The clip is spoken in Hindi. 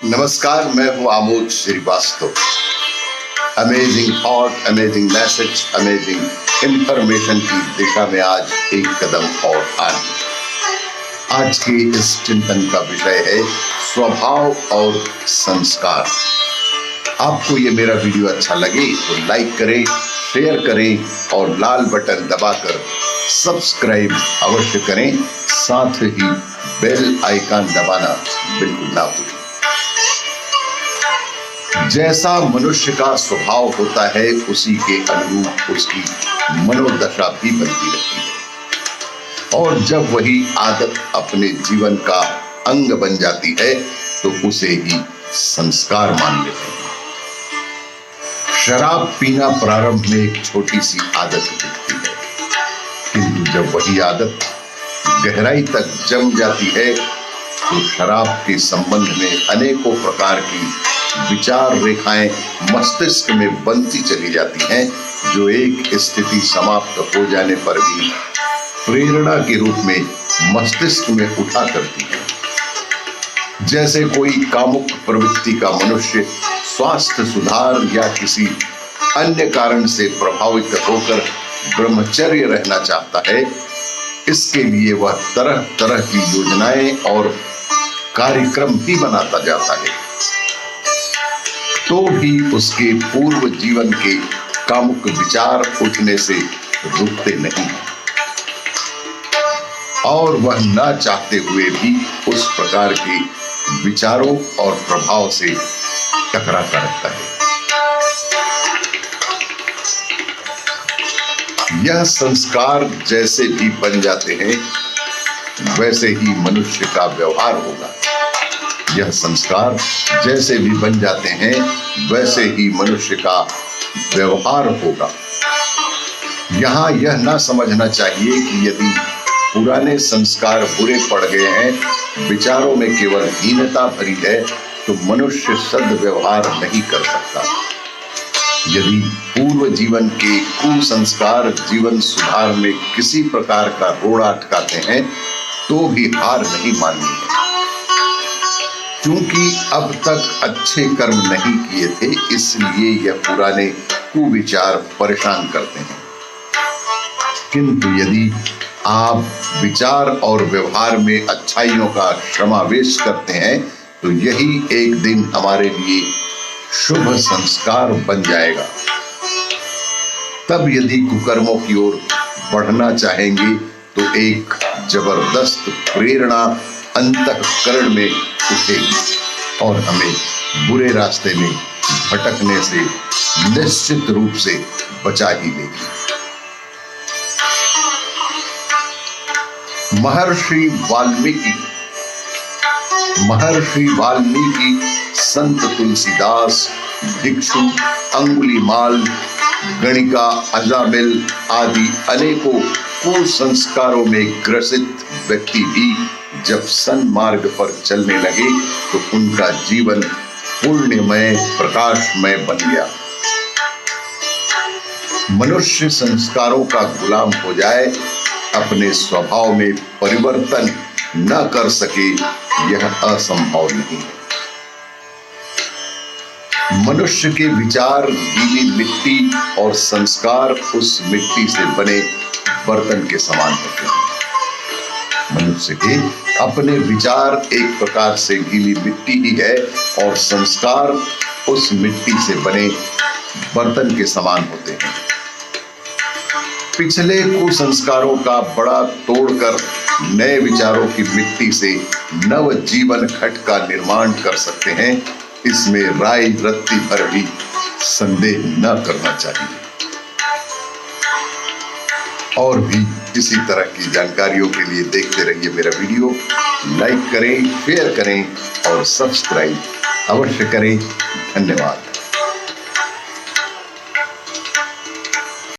नमस्कार, मैं हूं Amod Srivastava. Amazing thought, amazing message, amazing information की दिशा में आज एक कदम और आगे। आज के इस चिंतन का विषय है स्वभाव और संस्कार। आपको ये मेरा वीडियो अच्छा लगे तो लाइक करें, शेयर करें और लाल बटन दबाकर सब्सक्राइब अवश्य करें। साथ ही बेल आइकन दबाना बिल्कुल ना भूलें। जैसा मनुष्य का स्वभाव होता है उसी के अनुरूप उसकी मनोदशा भी बनती रहती है, और जब वही आदत अपने जीवन का अंग बन जाती है तो उसे ही संस्कार मान लेते हैं। शराब पीना प्रारंभ में एक छोटी सी आदत दिखती है, किंतु जब वही आदत गहराई तक जम जाती है तो शराब के संबंध में अनेकों प्रकार की विचार रेखाएं मस्तिष्क में बनती चली जाती हैं, जो एक स्थिति समाप्त हो जाने पर भी प्रेरणा के रूप में मस्तिष्क में उठा करती है। जैसे कोई कामुक प्रवृत्ति का मनुष्य स्वास्थ्य सुधार या किसी अन्य कारण से प्रभावित होकर ब्रह्मचर्य रहना चाहता है, इसके लिए वह तरह तरह की योजनाएं और कार्यक्रम भी बनाता जाता है, तो भी उसके पूर्व जीवन के कामुक विचार उठने से रुकते नहीं, और वह न चाहते हुए भी उस प्रकार के विचारों और प्रभाव से टकराता रहता है। यह संस्कार जैसे भी बन जाते हैं वैसे ही मनुष्य का व्यवहार होगा। यह संस्कार जैसे भी बन जाते हैं वैसे ही मनुष्य का व्यवहार होगा। यहाँ यह ना समझना चाहिए कि यदि पुराने संस्कार बुरे पड़ गए हैं, विचारों में केवल हीनता भरी है, तो मनुष्य सद्व्यवहार नहीं कर सकता। यदि पूर्व जीवन के कुसंस्कार जीवन सुधार में किसी प्रकार का रोड़ा अटकाते हैं तो भी हार नहीं माननी है, क्योंकि अब तक अच्छे कर्म नहीं किए थे, इसलिए यह पुराने कुविचार परेशान करते हैं। किंतु यदि आप विचार और व्यवहार में अच्छाइयों का समावेश करते हैं तो यही एक दिन हमारे लिए शुभ संस्कार बन जाएगा। तब यदि कुकर्मों की ओर बढ़ना चाहेंगे तो एक जबरदस्त प्रेरणा अंतःकरण में उठेगी और हमें बुरे रास्ते में भटकने से निश्चित रूप से बचा ही लेगी। महर्षि वाल्मीकि, संत तुलसीदास, भिक्षु अंगुलीमाल, गणिका अजामिल आदि अनेकों कुसंस्कारों में ग्रसित व्यक्ति भी जब सन्मार्ग पर चलने लगे तो उनका जीवन पुण्यमय प्रकाशमय बन गया। मनुष्य संस्कारों का गुलाम हो जाए, अपने स्वभाव में परिवर्तन न कर सके, यह असंभव नहीं है। मनुष्य के विचार गीली मिट्टी और संस्कार उस मिट्टी से बने बर्तन के समान होते हैं। मनुष्य के अपने विचार एक प्रकार से गीली मिट्टी ही है और संस्कार उस मिट्टी से बने बर्तन के समान होते हैं। पिछले कुसंस्कारों का बड़ा तोड़कर नए विचारों की मिट्टी से नव जीवन घट का निर्माण कर सकते हैं, इसमें राय रत्ती भर भी संदेह न करना चाहिए। और भी इसी तरह की जानकारियों के लिए देखते रहिए मेरा वीडियो। लाइक करें, शेयर करें और सब्सक्राइब अवश्य करें। धन्यवाद।